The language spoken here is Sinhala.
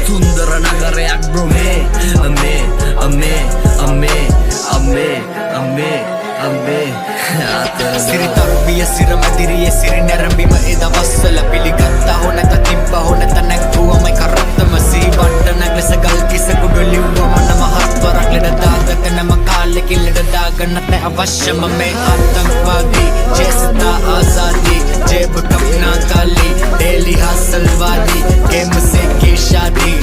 සුන්දර නගරයක් bro මේ සිරිතරුවිය සිරමදිරියේ සිරි නැරඹීම ඒ දවස්වල පිළිගත්තා හො නැත තිබ්බා හො නැත නැග්ගුවමයි කරත්තම සීබණ්ඩ නැග්ලස ගල් කිස කුඩු ලිව්වම නම හත්වරක් ලෙඩ දාගත නම කාලෙකින් ලෙඩ දාගන්නත් නැ අවශ්‍යම මේ आतंकवादी जैसता आजादी जेब कपना काली डेली हासिलवादी गेम से की शादी